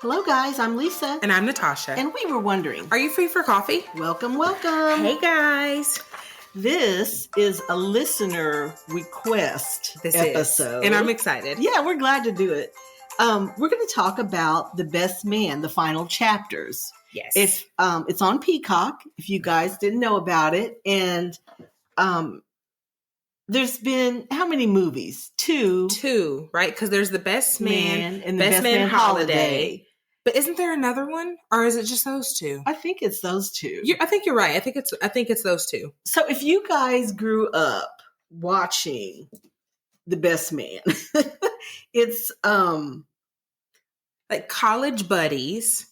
Hello, guys. I'm Lisa. And I'm Natasha. And we were wondering, are you free for coffee? Welcome, welcome. Hey, guys. This is a listener request episode. And I'm excited. Yeah, we're glad to do it. We're going to talk about The Best Man, the final chapters. Yes. It's on Peacock, if you guys didn't know about it. And there's been how many movies? Two, right? Because there's The Best Man and The Best Man Holiday. But isn't there another one, or is it just those two? I think it's those two. I think you're right. I think it's those two. So if you guys grew up watching The Best Man, it's like college buddies,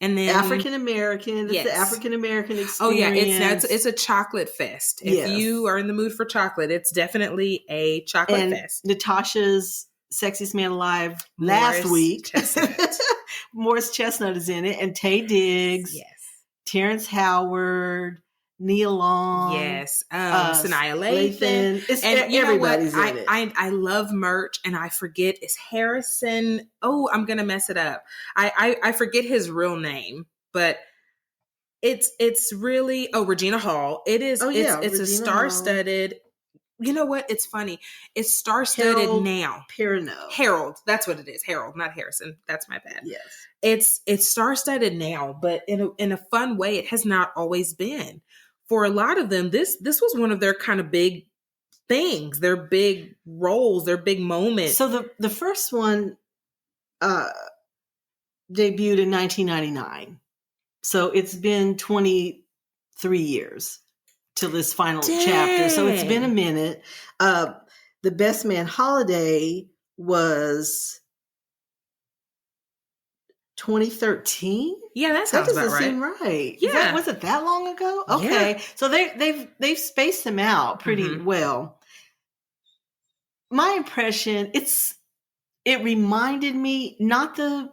and then African American. It's the African American experience. Oh yeah, it's a chocolate fest. If you are in the mood for chocolate, it's definitely a chocolate fest. Natasha's Sexiest Man Alive last week. Morris Chestnut is in it, and Taye Diggs, Terrence Howard, Nia Long, Sanaa Lathan, and everybody's in it. I love merch, and I forget it's Harrison. Oh, I'm gonna mess it up. I forget his real name, but it's really Regina Hall. It is. It's a star-studded. You know what? It's funny. It's star-studded now. Harold. That's what it is. Harold, not Harrison. That's my bad. Yes. It's star-studded now, but in a fun way. It has not always been. For a lot of them, this was one of their kind of big things, their big roles, their big moments. So the first one debuted in 1999. So it's been 23 years. Till this final chapter. So it's been a minute. The Best Man Holiday was 2013. Yeah, that sounds about right. That doesn't seem right. Yeah. Was it that long ago? Okay. Yeah. So they've spaced them out pretty well. My impression, it reminded me, not the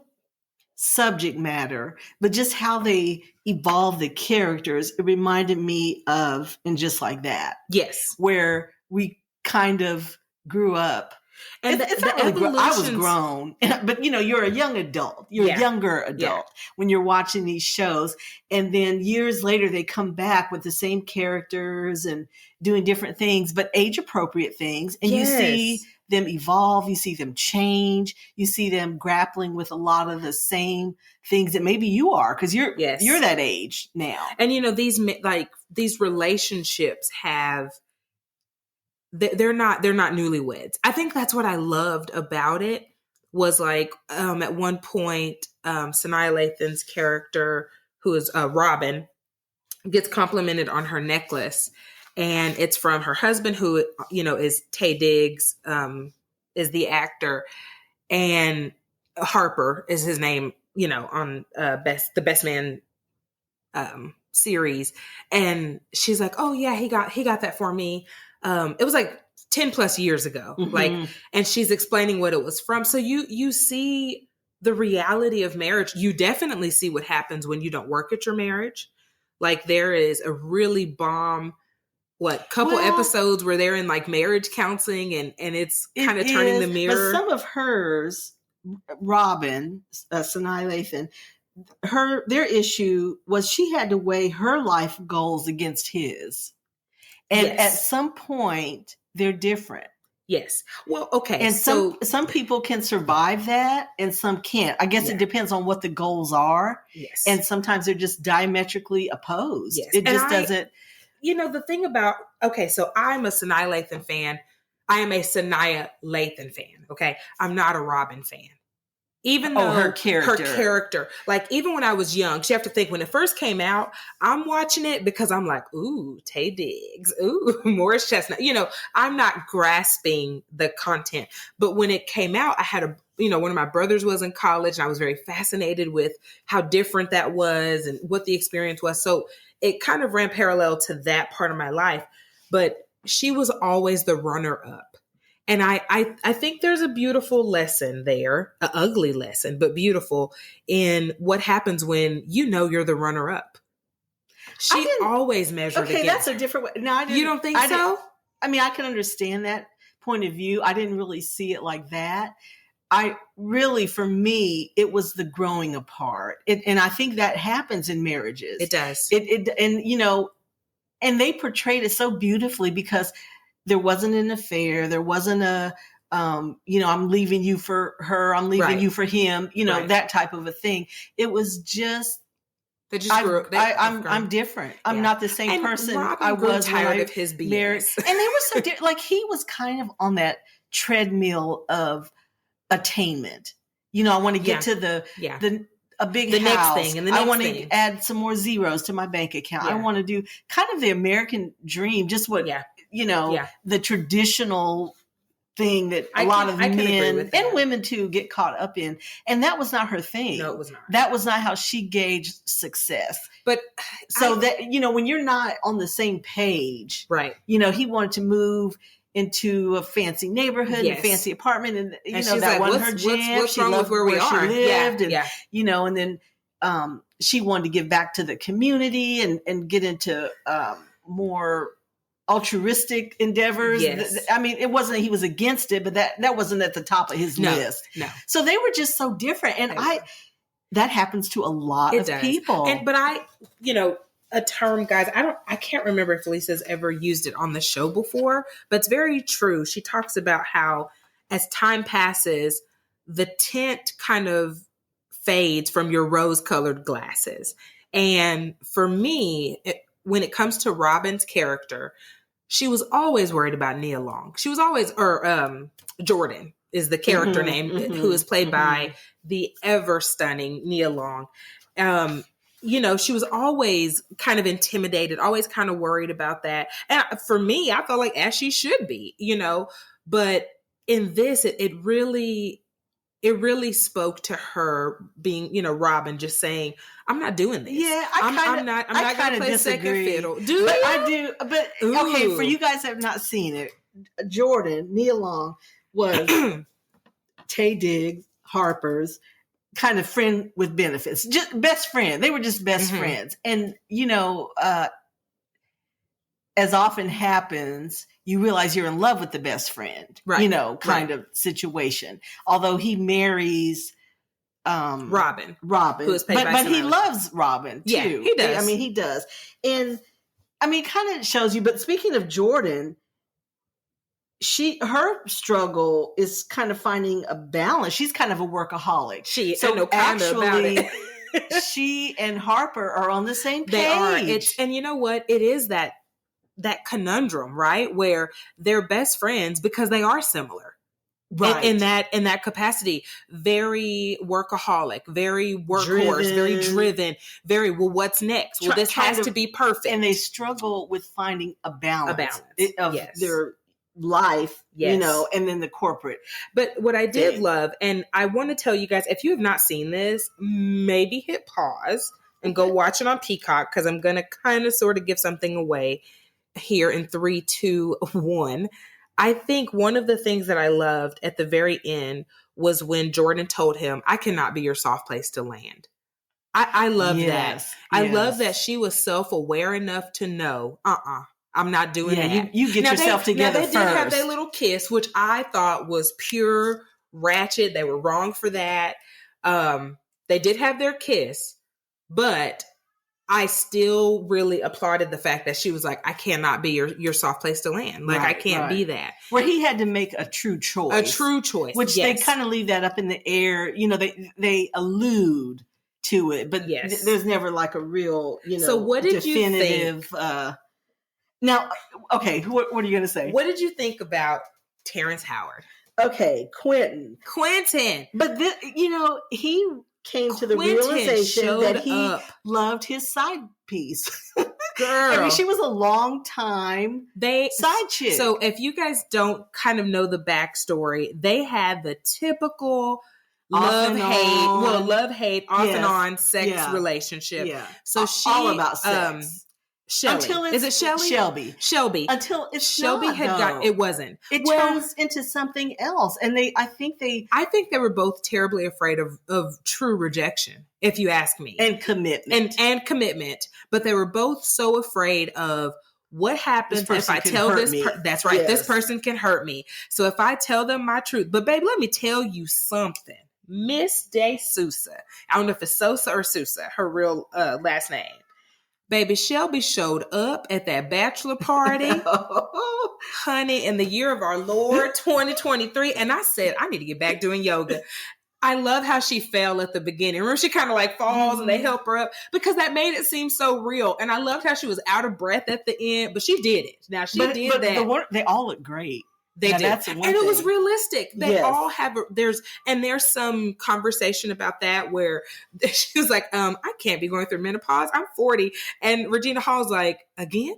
subject matter, but just how they evolved the characters. It reminded me of And Just Like That. Yes. Where we kind of grew up. And I was grown, but you're a young adult. You're a younger adult when you're watching these shows. And then years later, they come back with the same characters and doing different things, but age appropriate things. And you see them evolve. You see them change. You see them grappling with a lot of the same things that maybe you are, because you're that age now. And these relationships have. They're not newlyweds. I think that's what I loved about it was at one point, Sanaa Lathan's character, who is Robin, gets complimented on her necklace, and it's from her husband, who is Taye Diggs, is the actor, and Harper is his name, on the Best Man series, and she's like, "Oh yeah, he got that for me." It was 10 plus years ago, and she's explaining what it was from. So you see the reality of marriage. You definitely see what happens when you don't work at your marriage. There is a really bomb, episodes where they're in marriage counseling and it's kind of turning the mirror. But some of hers, Robin, Sanaa Lathan, their issue was she had to weigh her life goals against his. And at some point, they're different. Yes. Well, okay. And some people can survive that and some can't. I guess it depends on what the goals are. Yes. And sometimes they're just diametrically opposed. Yes. It just doesn't. The thing about, so I'm a Sanaa Lathan fan. I am a Sanaa Lathan fan. Okay. I'm not a Robin fan. Even though her character, even when I was young, you have to think when it first came out, I'm watching it because I'm like, ooh, Taye Diggs, ooh, Morris Chestnut. I'm not grasping the content. But when it came out, I had one of my brothers was in college and I was very fascinated with how different that was and what the experience was. So it kind of ran parallel to that part of my life. But she was always the runner-up. And I think there's a beautiful lesson there, an ugly lesson, but beautiful, in what happens when you're the runner-up. She always measured against. Okay, that's a different way. No, you don't think so? I mean, I can understand that point of view. I didn't really see it like that. for me, it was the growing apart. And I think that happens in marriages. It does. And they portrayed it so beautifully because there wasn't an affair. There wasn't I'm leaving you for her. I'm leaving you for him, that type of a thing. It was just, I'm different. I'm not the same person I was tired of his BS. Married. And they were so like he was kind of on that treadmill of attainment. I want to get to a big house. Next thing and the next I want thing. to add some more zeros to my bank account. I want to do kind of the American dream, just what the traditional thing that a lot of men and women too get caught up in. And that was not her thing. No, it was not. That was not how she gauged success. But when you're not on the same page, right. He wanted to move into a fancy neighborhood, a fancy apartment. And that like, wasn't her jam. What's wrong with where we are? She lived and then she wanted to give back to the community and get into more altruistic endeavors. Yes. I mean, it wasn't he was against it, but that wasn't at the top of his list. No. So they were just so different. And that happens to a lot of people. But a term, guys, I can't remember if Lisa's ever used it on the show before, but it's very true. She talks about how as time passes, the tint kind of fades from your rose-colored glasses. And for me, when it comes to Robin's character, she was always worried about Nia Long. She was always, Jordan is the character name, who is played by the ever stunning Nia Long. She was always kind of intimidated, always kind of worried about that. And for me, I felt like as she should be, but in this, it really spoke to her being, Robin just saying, I'm not doing this. Yeah, I'm not going to play second fiddle. I do. But okay, for you guys that have not seen it, Jordan, Nia Long was Taye Diggs, Harper's kind of friend with benefits, just best friend. They were just best friends. And, as often happens, you realize you're in love with the best friend, right. Kind of situation. Although he marries Robin, who is but he loves Robin too. Yeah, he does. I mean, he does. And I mean, kind of shows you, but speaking of Jordan, her struggle is kind of finding a balance. She's kind of a workaholic. She and Harper are on the same page. They are. And you know what? It is that conundrum, right? Where they're best friends because they are similar. Right. In that capacity, very workaholic, very workhorse, very driven, very, well, what's next? Well, this has to be perfect. And they struggle with finding a balance. Of their life, and then the corporate. But what I did love, and I want to tell you guys, if you have not seen this, maybe hit pause and go watch it on Peacock, because I'm going to kind of sort of give something away here in 3, 2, 1. I think one of the things that I loved at the very end was when Jordan told him, I cannot be your soft place to land. I love that. Yes. I love that she was self-aware enough to know, I'm not doing that. You get yourself together first. They did have their little kiss, which I thought was pure ratchet. They were wrong for that. They did have their kiss, but I still really applauded the fact that she was like, I cannot be your soft place to land. Like, I can't be that. Where he had to make a true choice. Which they kind of leave that up in the air. They allude to it, but there's never like a real, so what did definitive, you think? Now, okay, what are you going to say? What did you think about Terrence Howard? Okay, Quentin. But he came to the realization that he loved his side piece. Girl. I mean, she was a long time side chick. So if you guys don't kind of know the backstory, they had the typical love-hate, off and on sex relationship. Yeah. So all about sex. Shelby. Is it Shelby? Shelby. Until it's Shelby it wasn't. It turns into something else. And I think they were both terribly afraid of true rejection, if you ask me. And commitment. And commitment. But they were both so afraid of what happens if I tell this that's right, this person can hurt me. So if I tell them my truth, but babe, let me tell you something. Miss De Sousa, I don't know if it's Sosa or Sousa, her real last name. Baby, Shelby showed up at that bachelor party, honey, in the year of our Lord 2023. And I said, I need to get back doing yoga. I love how she fell at the beginning. Remember, she kind of like falls and they help her up because that made it seem so real. And I loved how she was out of breath at the end, but she did it. Now, but that. They all look great. They did. And it was realistic. They all have, there's some conversation about that where she was like, I can't be going through menopause. I'm 40. And Regina Hall's like, again?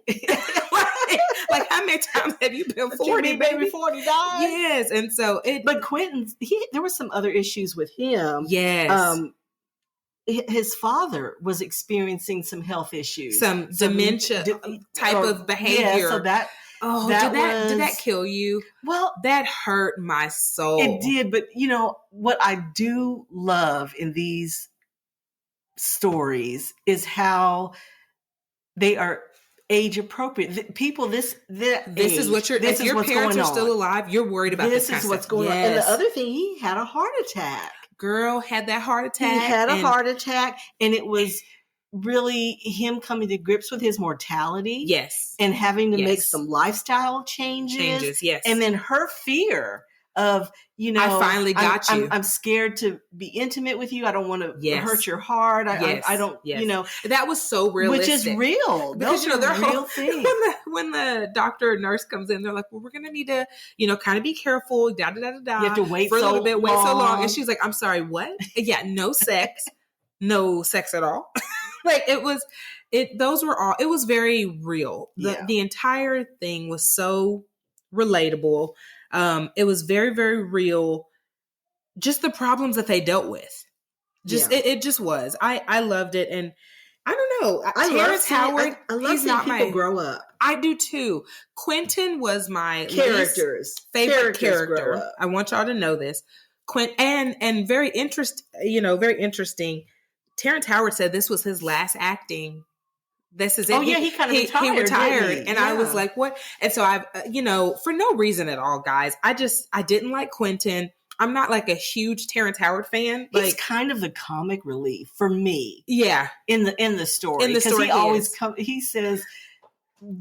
like, how many times have you been 40, baby? 49? Yes. And so but Quentin, there were some other issues with him. Yes. His father was experiencing some health issues. Some dementia type of behavior. Yeah, so that... Oh, did that kill you? Well, that hurt my soul. It did, but what I do love in these stories is how they are age appropriate. People, this is what if your parents are still alive, you're worried about this. This is what's going on. And the other thing, he had a heart attack. Girl had that heart attack. He had a heart attack, and it was really him coming to grips with his mortality. Yes. And having to make some lifestyle changes. Yes. And then her fear of, I finally got you. I'm scared to be intimate with you. I don't want to hurt your heart. I don't, That was so realistic. Which is real. Because, they're real things. When the doctor or nurse comes in, they're like, well, we're going to need to, kind of be careful. You have to wait for a little bit, long. wait so long. And she's like, I'm sorry, what? Yeah, no sex. No sex at all. Like it was very real. The entire thing was so relatable. It was very, very real. Just the problems that they dealt with. It just was. I loved it. And I don't know. Terrence Howard, I love seeing people grow up. I do too. Quentin was my favorite character. I want y'all to know this. And very interesting. Terrence Howard said this was his last acting. This is it. Oh yeah, he kind of retired. He retired, and I was like, "What?" And so I've, for no reason at all, guys. I didn't like Quentin. I'm not like a huge Terrence Howard fan. He's kind of the comic relief for me. Yeah, in the story, because he always he says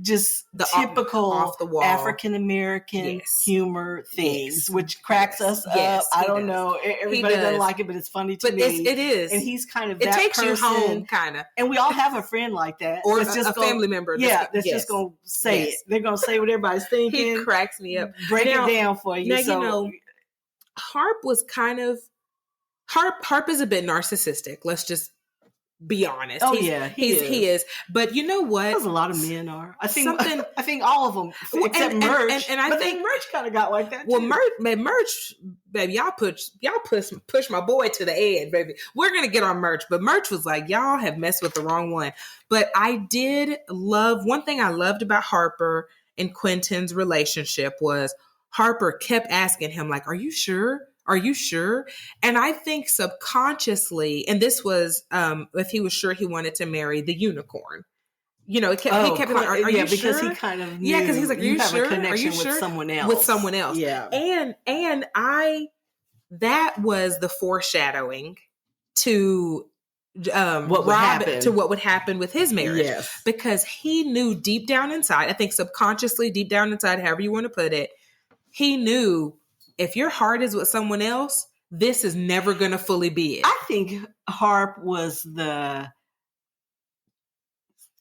just the typical off the wall African American humor things, which cracks us up. I don't know. Everybody doesn't like it, but it's funny to me. It is, and he's kind of it takes you home, kind of. And we all have a friend like that, or a family member. That's just gonna say it. They're gonna say what everybody's thinking. He cracks me up. Break it down for you. Now Harp was kind of Harp is a bit narcissistic. Let's just be honest. Oh, he is. But you know what? There's a lot of men are. I think all of them, except Merch. And I think Merch kind of got like that. Well, Merch, baby, y'all push my boy to the edge, baby. We're gonna get on Merch, but Merch was like, y'all have messed with the wrong one. But I did love one thing I loved about Harper and Quentin's relationship was Harper kept asking him, like, "Are you sure? Are you sure?" And I think subconsciously, and this was if he was sure he wanted to marry the unicorn. He kept are you because sure? He kind of knew because he's like, "Are you sure? A connection Are you sure?" with someone else. With someone else. Yeah. And that was the foreshadowing to what would happen with his marriage. Yes. Because he knew deep down inside, I think subconsciously, deep down inside, however you want to put it, he knew if your heart is with someone else, this is never going to fully be it. I think Harp was the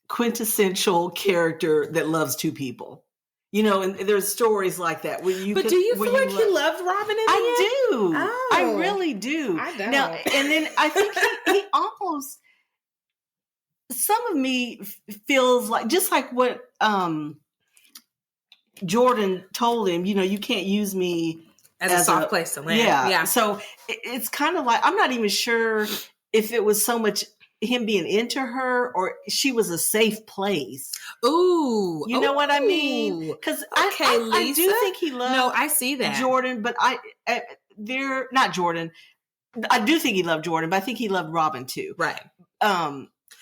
quintessential character that loves two people. And there's stories like that. Do you feel like he loved Robin in the end? I do. Oh, I really do. I don't. Now, and then I think he almost, some of me feels like, just like what Jordan told him, you can't use me as a soft place to land. Yeah. So it's kind of like, I'm not even sure if it was so much him being into her or she was a safe place. Ooh. You know what I mean? Because I do think he loved No, I see that. Jordan, but they're not Jordan. I do think he loved Jordan, but I think he loved Robin too. Right.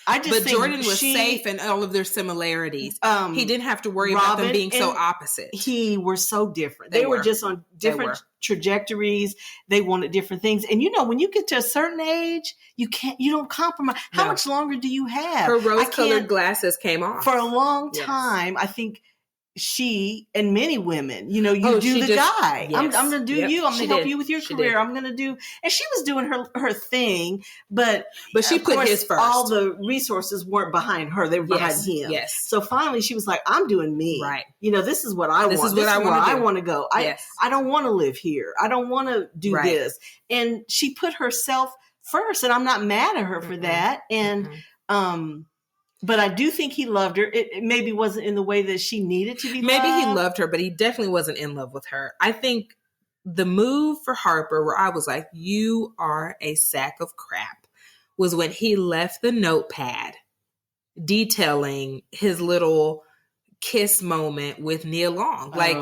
But Jordan was safe in all of their similarities. He didn't have to worry about them being so opposite. He were so different. They were just on different trajectories. They wanted different things. And when you get to a certain age, you don't compromise. How much longer do you have? Her rose-colored glasses came off. For a long time, I think she and many women, do the guy. Yes. I'm going to do you. I'm going to help you with your career. I'm going to do, and she was doing her thing, but she put his first. All the resources weren't behind her; they were behind him. Yes. So finally, she was like, "I'm doing me. Right. This is what I want. This is where I want to go. I don't want to live here. I don't want to do this." And she put herself first, and I'm not mad at her for that. And but I do think he loved her. It maybe wasn't in the way that she needed to be loved. Maybe he loved her, but he definitely wasn't in love with her. I think the move for Harper, where I was like, you are a sack of crap, was when he left the notepad detailing his little kiss moment with Nia Long. Like,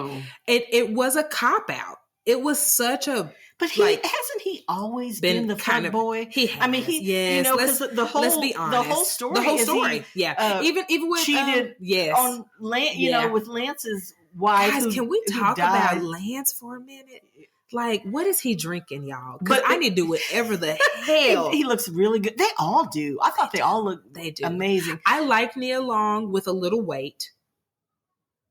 it was a cop-out. It was such a... But hasn't he always been the front boy? He has. I mean, because let's be honest. The whole story. Even with cheated on Lance, with Lance's wife. Guys, can we talk about Lance for a minute? Like, what is he drinking, y'all? Because I need to do whatever the hell. He looks really good. They all do. I thought they all look amazing. I like Nia Long with a little weight.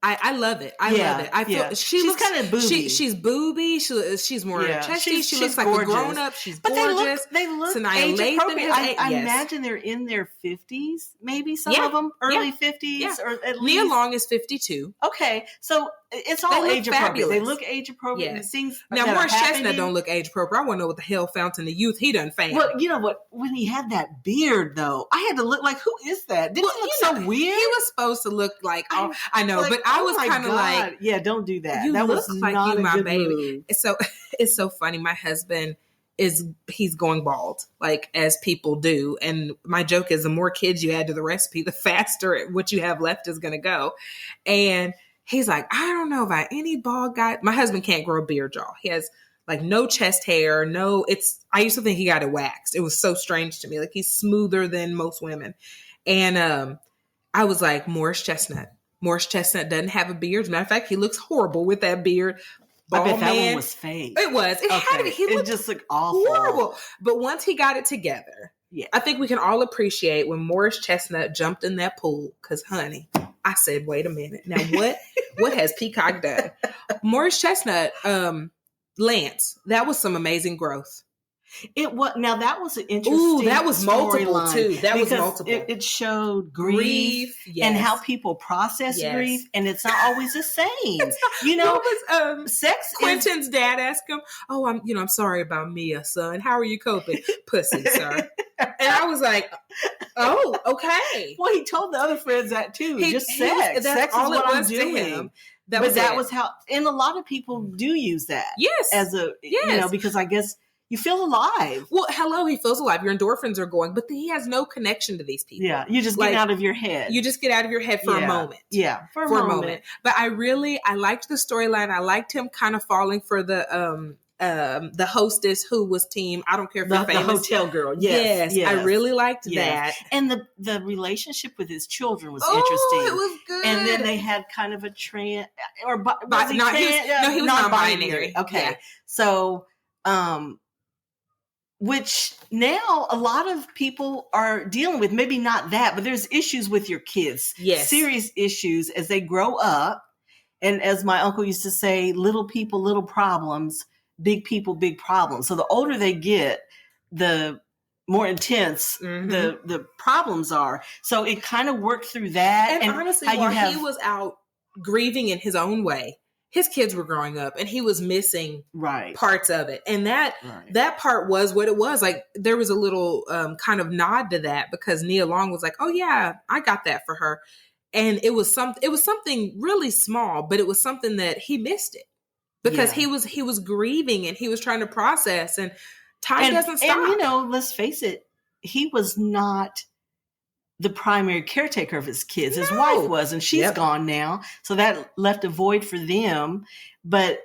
I love it. I love it. I feel she's kind of booby. She's booby. She's more chesty. She looks like gorgeous. A grown up. She's gorgeous. They look age appropriate. I imagine they're in their 50s, maybe some of them early 50s, or at least. Nia Long is 52. Okay, so it's all age appropriate. They look age appropriate. Yes. Things now, Morris Chestnut don't look age appropriate. I want to know what the hell Fountain of Youth he done found. Well, you know what? When he had that beard, though, I had to look like, who is that? Didn't he look so weird? He was supposed to look like, I know, but I was kind of like, yeah, don't do that. You that look was like not you, my baby. Move. It's so funny. My husband he's going bald, like as people do. And my joke is the more kids you add to the recipe, the faster what you have left is going to go. And he's like, I don't know about any bald guy. My husband can't grow a beard, y'all. He has like no chest hair. I used to think he got it waxed. It was so strange to me. Like he's smoother than most women. And I was like, Morris Chestnut doesn't have a beard. As a matter of fact, he looks horrible with that beard. I bet that one was fake. It was. It had to be. It just looked awful. Horrible. But once he got it together, I think we can all appreciate when Morris Chestnut jumped in that pool. Because, honey, I said, wait a minute. Now, what has Peacock done? Morris Chestnut, Lance, that was some amazing growth. It was. Now that was an interesting. That was multiple too. That was multiple. It showed grief and how people process grief, and it's not always the same. Sex. Quentin's dad asked him, "Oh, I'm sorry about Mia, son. How are you coping, pussy, sir?" And I was like, "Oh, okay." Well, he told the other friends that too. Just sex. Sex is what I'm doing. To him. That was how, and a lot of people do use that. Yes, as a because I guess. You feel alive. Well, hello, he feels alive. Your endorphins are going, but he has no connection to these people. Yeah, you just get out of your head. You just get out of your head for a moment. Yeah, for a moment. But I liked the storyline. I liked him kind of falling for the hostess who was team. I don't care if you're famous. The hotel girl. Yes. I really liked that. And the relationship with his children was interesting. It was good. And then they had kind of a trans or was he trans? He was non-binary. Okay, so which now a lot of people are dealing with. Maybe not that, but there's issues with your kids. Yes. Serious issues as they grow up. And as my uncle used to say, little people, little problems, big people, big problems. So the older they get, the more intense the problems are. So it kind of worked through that. And honestly, while he was out grieving in his own way, his kids were growing up and he was missing parts of it. And that part was what it was. Like there was a little kind of nod to that because Nia Long was like, oh yeah, I got that for her. And it was something really small, but it was something that he missed it because he was grieving and he was trying to process, and time doesn't stop. And let's face it, he was not the primary caretaker of his kids. His wife was, and she's gone now. So that left a void for them. But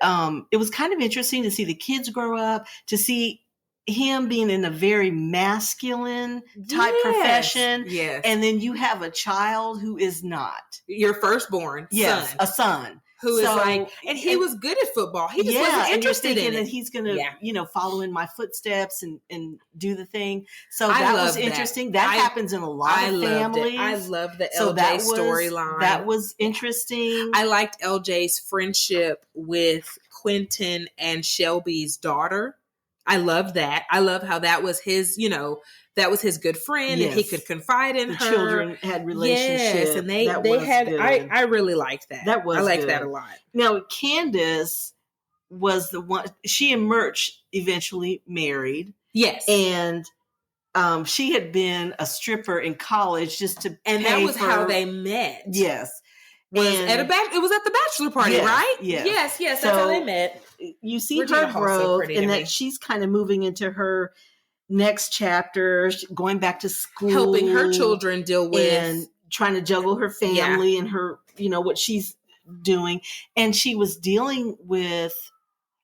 it was kind of interesting to see the kids grow up, to see him being in a very masculine type profession. Yes. And then you have a child who is not. Your firstborn son. A son. Who is like, and he was good at football. He just wasn't interested in it. That he's going to, follow in my footsteps and do the thing. So that was interesting. That happens in a lot of families. I love the LJ storyline. That was interesting. I liked LJ's friendship with Quentin and Shelby's daughter. I love that. I love how that was his, that was his good friend, and he could confide in her. The children had relationships. Yes, and they had. Good. I really liked that. That was. I liked that a lot. Now Candace was the one. She and Murch eventually married. Yes, and she had been a stripper in college just to, and that was how they met. Yes. It was at the bachelor party, right? Yes. That's how they met. You see her growth, and that she's kind of moving into her next chapter, going back to school, helping her children deal with and trying to juggle her family and her, what she's doing. And she was dealing with,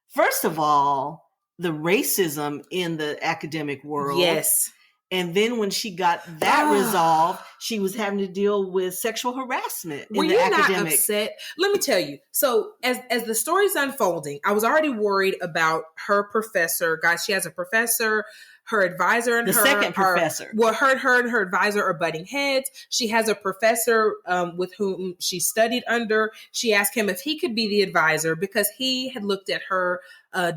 first of all, the racism in the academic world. Yes. And then when she got that resolved, she was having to deal with sexual harassment in the academic. Were you not upset? Let me tell you. So as the story's unfolding, I was already worried about her professor. Guys, she has a professor. Her advisor and the second professor. Her and her advisor are butting heads. She has a professor with whom she studied under. She asked him if he could be the advisor because he had looked at her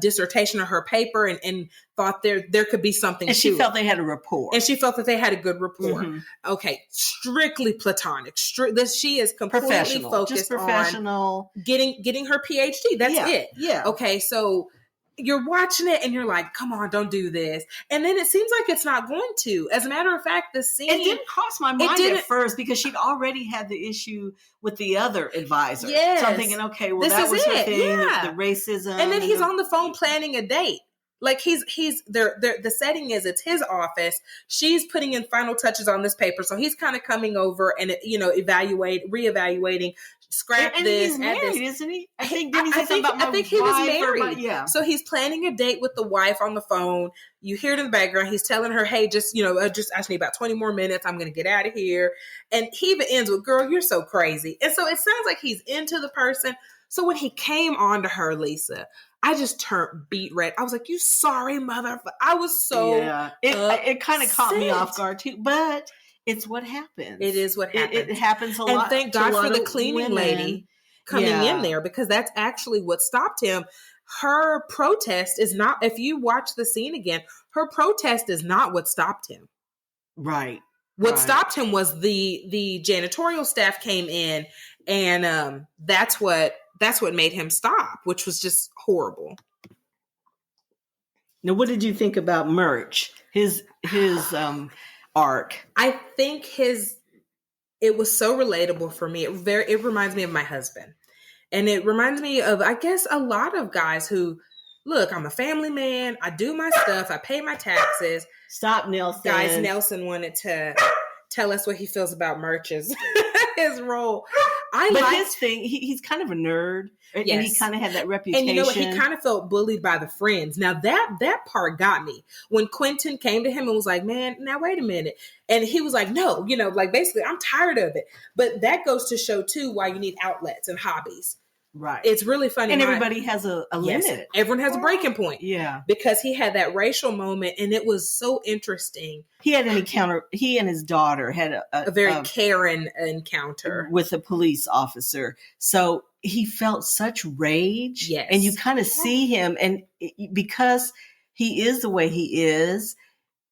dissertation or her paper and thought there could be something. And she felt they had a rapport. And she felt that they had a good rapport. Mm-hmm. Okay, strictly platonic. She is completely focused on getting her PhD. That's it. Yeah. Okay, so you're watching it and you're like, come on, don't do this. And then it seems like it's not going to. As a matter of fact, the scene... It didn't cross my mind at first because she'd already had the issue with the other advisor. Yes. So I'm thinking, okay, well, that was her thing, the racism. And then he's on the phone planning a date. Like the setting is it's his office. She's putting in final touches on this paper. So he's kind of coming over and, reevaluating, scrap and this. He's married, isn't he? I think he was married. So he's planning a date with the wife on the phone. You hear it in the background. He's telling her, hey, just ask me about 20 more minutes. I'm going to get out of here. And he even ends with, girl, you're so crazy. And so it sounds like he's into the person. So when he came on to her, Lisa, I just turned beet red. I was like, you sorry, motherfucker. I was so it kind of caught me off guard too, but it's what happens. It is what happens. It happens a lot. And thank God for the cleaning lady coming in there because that's actually what stopped him. Her protest is not, if you watch the scene again, her protest is not what stopped him. Right. What stopped him was the janitorial staff came in and that's what made him stop, which was just horrible. Now, what did you think about Murch? His arc? I think it was so relatable for me. It reminds me of my husband. And it reminds me of, I guess, a lot of guys who, look, I'm a family man. I do my stuff. I pay my taxes. Stop, Nelson. Guys, Nelson wanted to tell us what he feels about Murch's his role. His thing, he's kind of a nerd. Yes. And he kind of had that reputation. And you know what? He kind of felt bullied by the friends. Now that part got me. When Quentin came to him and was like, man, now wait a minute. And he was like, no, basically I'm tired of it. But that goes to show too why you need outlets and hobbies. Right. It's really funny. And everybody has a limit. Yes, everyone has a breaking point. Yeah. Because he had that racial moment and it was so interesting. He and his daughter had a very Karen encounter with a police officer. So he felt such rage. Yes. And you kind of see him, and because he is the way he is,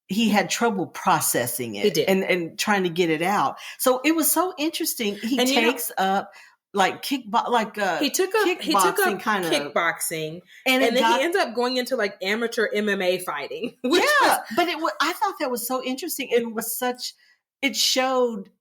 he had trouble processing it. He did. And trying to get it out. So it was so interesting. He takes up like he took up kickboxing, and then he ends up going into like amateur MMA fighting. But I thought that was so interesting. It showed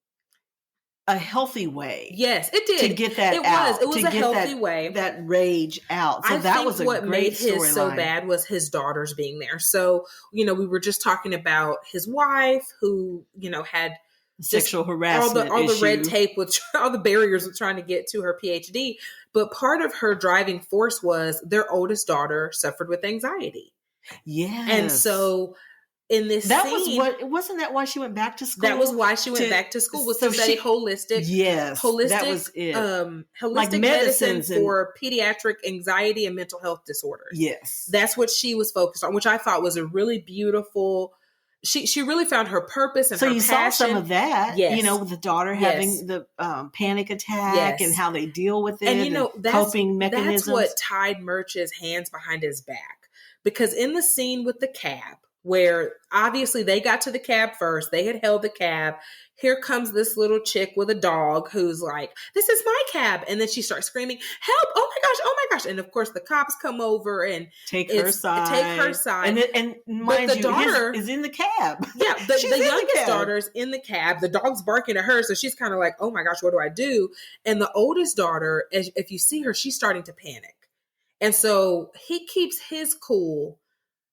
a healthy way. Yes, it did to get that out. It was a healthy way that rage out. So that was a great storyline. What made his so bad was his daughters being there. So we were just talking about his wife who had sexual harassment, all the red tape with all the barriers of trying to get to her PhD. But part of her driving force was their oldest daughter suffered with anxiety. Yes. And so in this scene, wasn't that why she went back to school? That was why she went back to school, was to study holistic. Yes, that was it. Holistic like medicine for pediatric anxiety and mental health disorders. Yes, that's what she was focused on, which I thought was a really beautiful. She really found her purpose and her passion. So you saw some of that, with the daughter having the panic attack and how they deal with it, and coping mechanisms. That's what tied Murch's hands behind his back, because in the scene with the cab, where obviously they got to the cab first, they had held the cab. Here comes this little chick with a dog who's like, "This is my cab," and then she starts screaming, "Help! Oh my gosh!" And of course, the cops come over and take her side. And mind you, daughter is in the cab. Yeah, the youngest daughter's in the cab. The dog's barking at her, so she's kind of like, "Oh my gosh, what do I do?" And the oldest daughter, if you see her, she's starting to panic, and so he keeps his cool.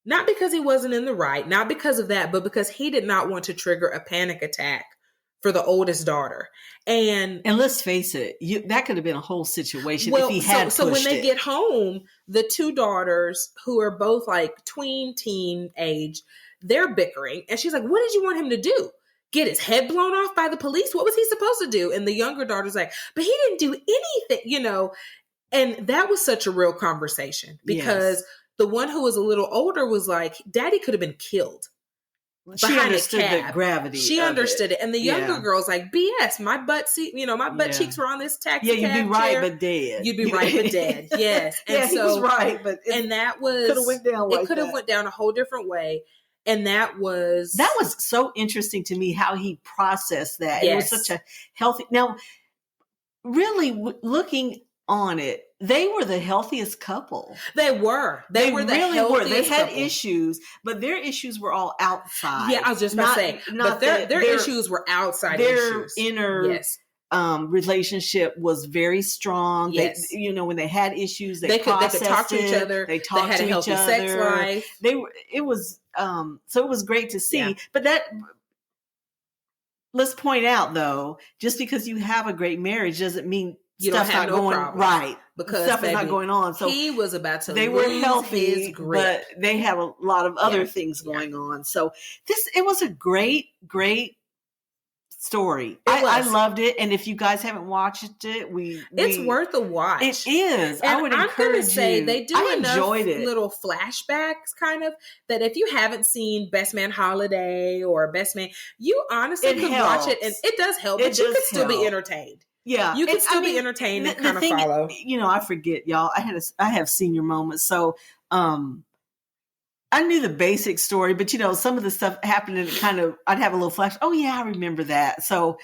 Not because he wasn't in the right, not because of that, but because he did not want to trigger a panic attack for the oldest daughter. And let's face it, that could have been a whole situation if he had pushed So when they get home, the two daughters, who are both like teen age, they're bickering. And she's like, "What did you want him to do? Get his head blown off by the police? What was he supposed to do?" And the younger daughter's like, "But he didn't do anything, And that was such a real conversation, because the one who was a little older was like, "Daddy could have been killed." She understood the gravity. She understood it. And the younger girl's like, "BS, my butt cheeks were on this taxi cab you'd be right, but dead. You'd be right, but dead." Yes. And he was right, but that was could have went down like that. It could have went down a whole different way. And that was so interesting to me how he processed that. Yes. It was such a healthy. Now, really looking on it, they were the healthiest couple. They were. They were the really healthiest. They had couple. Issues, but their issues were all outside. Yeah, I was just about to say. But their issues were outside their issues. Inner relationship was very strong. Yes. They, when they had issues, they could talk to each other. They talked had to a healthy each other. Sex life. It was so it was great to see. Yeah. But let's point out though, just because you have a great marriage doesn't mean stuff's not going right, because stuff is not going on. So he was about to. They were healthy, but they have a lot of other things going on. So it was a great story. I loved it, and if you guys haven't watched it, it's worth a watch. It is. And I would encourage you. They do enough little flashbacks, kind of, that if you haven't seen Best Man Holiday or Best Man, you honestly could watch it, and it does help. But you could still be entertained. Yeah, you can still be entertained and kind of follow. I forget, y'all. I have senior moments, so I knew the basic story, but some of the stuff happened, and I'd have a little flash. Oh yeah, I remember that. So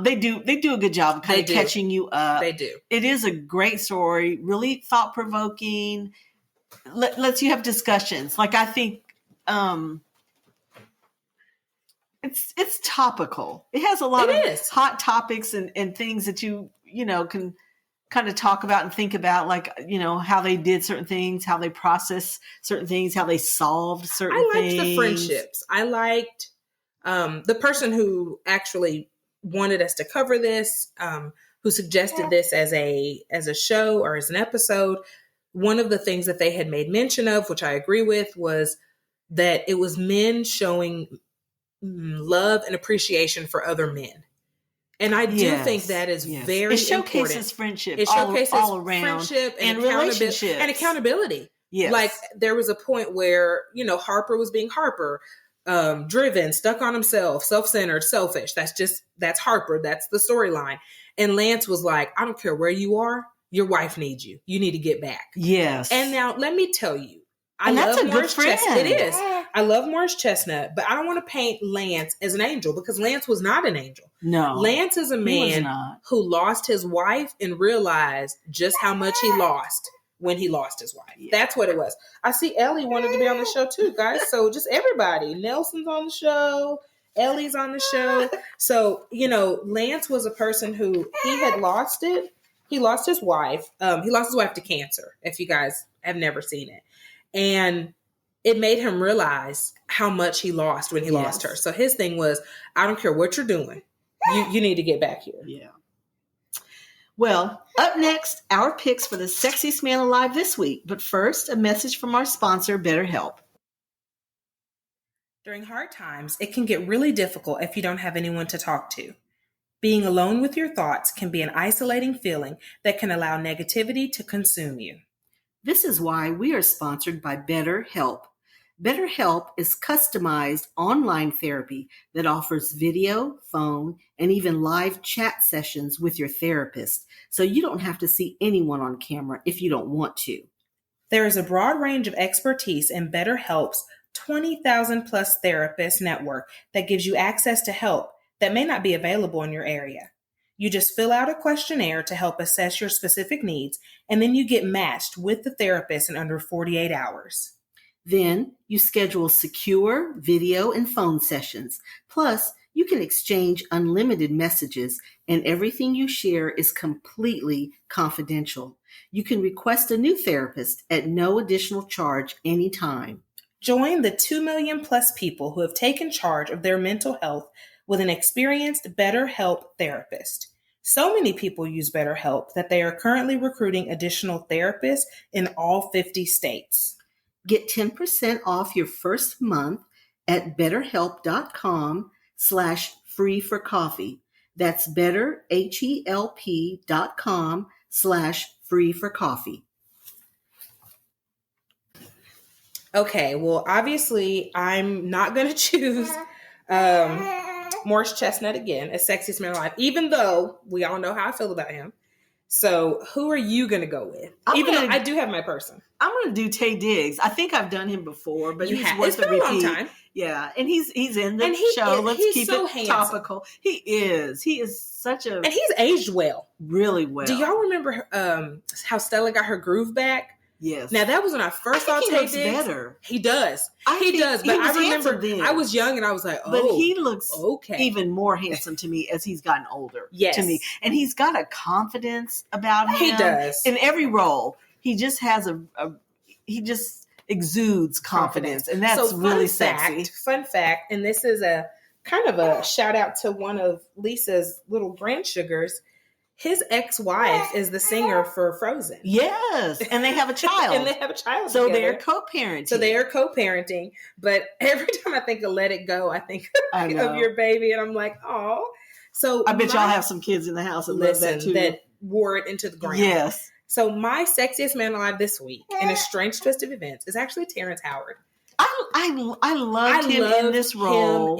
they do a good job of kind of catching you up. They do. It is a great story, really thought provoking. Lets you have discussions. Like, I think. It's topical. It has a lot of hot topics and things that you can kind of talk about and think about, like, how they did certain things, how they processed certain things, how they solved certain things. I liked the friendships. I liked the person who actually wanted us to cover this, who suggested this as a show or as an episode. One of the things that they had made mention of, which I agree with, was that it was men showing love and appreciation for other men. And I do think that is very important. It showcases friendship. It showcases all around, friendship and relationships and accountability. Yes. Like, there was a point where, Harper was being Harper, driven, stuck on himself, self-centered, selfish. That's Harper. That's the storyline. And Lance was like, "I don't care where you are. Your wife needs you. You need to get back." Yes. And now let me tell you, I love Morris Chestnut. It is. I love Morris Chestnut, but I don't want to paint Lance as an angel, because Lance was not an angel. No. Lance is a man who lost his wife and realized just how much he lost when he lost his wife. Yeah. That's what it was. I see Ellie wanted to be on the show too, guys. So just everybody. Nelson's on the show. Ellie's on the show. So, Lance was a person who he had lost it. He lost his wife. He lost his wife to cancer, if you guys have never seen it. And it made him realize how much he lost when he lost her. So his thing was, "I don't care what you're doing. You need to get back here." Yeah. Well, up next, our picks for the sexiest man alive this week. But first, a message from our sponsor, BetterHelp. During hard times, it can get really difficult if you don't have anyone to talk to. Being alone with your thoughts can be an isolating feeling that can allow negativity to consume you. This is why we are sponsored by BetterHelp. BetterHelp is customized online therapy that offers video, phone, and even live chat sessions with your therapist, so you don't have to see anyone on camera if you don't want to. There is a broad range of expertise in BetterHelp's 20,000 plus therapist network that gives you access to help that may not be available in your area. You just fill out a questionnaire to help assess your specific needs, and then you get matched with the therapist in under 48 hours. Then you schedule secure video and phone sessions. Plus, you can exchange unlimited messages, and everything you share is completely confidential. You can request a new therapist at no additional charge anytime. Join the 2 million plus people who have taken charge of their mental health with an experienced BetterHelp therapist. So many people use BetterHelp that they are currently recruiting additional therapists in all 50 states. Get 10% off your first month at betterhelp.com/free-for-coffee. That's betterhelp.com/free-for-coffee. Okay, well, obviously, I'm not going to choose Morris Chestnut again as Sexiest Man Alive, even though we all know how I feel about him. So who are you going to go with? Even though I do have my person. I'm going to do Taye Diggs. I think I've done him before, but he's worth it's been a long time. Yeah, and he's in the show. Let's keep it handsome. Topical. He is such a... And he's aged well. Really well. Do y'all remember how Stella got her groove back? Yes. Now that was when I first saw Taye Diggs. Better. He does. He does. But I remember I was young and I was like, oh, but he looks even more handsome to me as he's gotten older. Yes. To me, and he's got a confidence about him. He does in every role. He just has he just exudes confidence, and that's really sexy. Fun fact, and this is a kind of a shout out to one of Lisa's little grandsugars. His ex-wife is the singer for Frozen. Yes, and they have a child. So together. They're co-parenting. But every time I think of Let It Go, I think of your baby, and I'm like, oh. So I bet y'all have some kids in the house that love that too. That wore it into the ground. Yes. So my Sexiest Man Alive this week, in a strange twist of events, is actually Terrence Howard. I loved him in this role.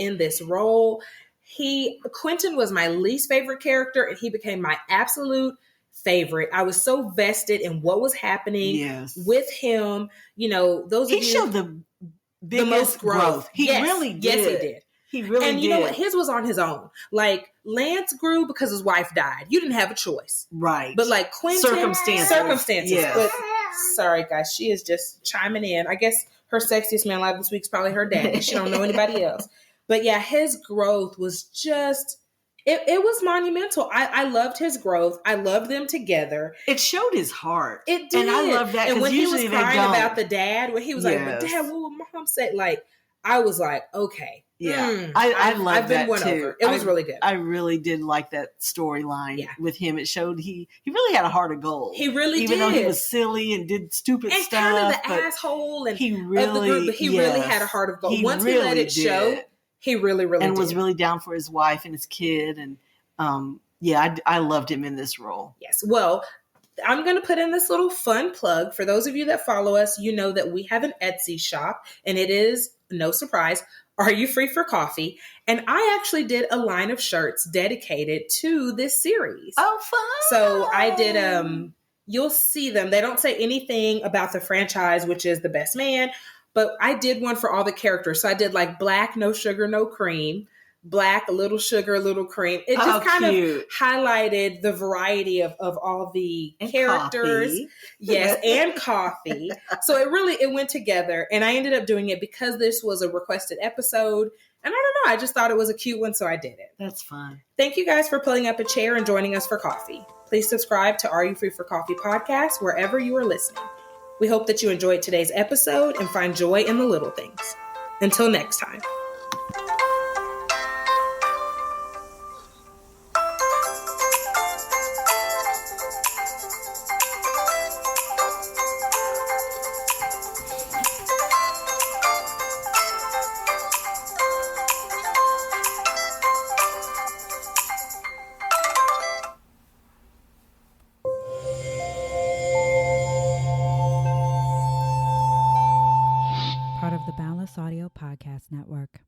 Quentin was my least favorite character, and he became my absolute favorite. I was so vested in what was happening with him. You know, he showed the most growth. He really did. Yes, he did. He really did. And you know what? His was on his own. Like, Lance grew because his wife died. You didn't have a choice. Right. But like Quentin... Circumstances. Yes. But, sorry, guys. She is just chiming in. I guess her Sexiest Man Alive this week is probably her daddy. She don't know anybody else. But yeah, his growth was just... It was monumental. I loved his growth. I loved them together. It showed his heart. It did. And I love that. And when he was crying about the dad, when he was like, but Dad, what would Mom say? Like, I was like, okay. Yeah, I love that too. Over. It was really good. I really did like that storyline with him. It showed he really had a heart of gold. He really did. Even though he was silly and did stupid and stuff. And kind of the asshole and he really, of the group, but he really had a heart of gold. Once he let it show, he really and did. Was really down for his wife and his kid. And I loved him in this role. Yes. Well, I'm going to put in this little fun plug. For those of you that follow us, you know that we have an Etsy shop, and it is, no surprise, Are You Free for Coffee? And I actually did a line of shirts dedicated to this series. Oh, fun. So I did, you'll see them. They don't say anything about the franchise, which is The Best Man, but I did one for all the characters. So I did like black, no sugar, no cream. Black, a little sugar, a little cream. It just kind of highlighted the variety of all the characters. Coffee. Yes, and coffee. So it went together. And I ended up doing it because this was a requested episode. And I don't know, I just thought it was a cute one, so I did it. That's fun. Thank you guys for pulling up a chair and joining us for coffee. Please subscribe to Are You Free for Coffee podcast wherever you are listening. We hope that you enjoyed today's episode and find joy in the little things. Until next time. of the Boundless Audio Podcast Network.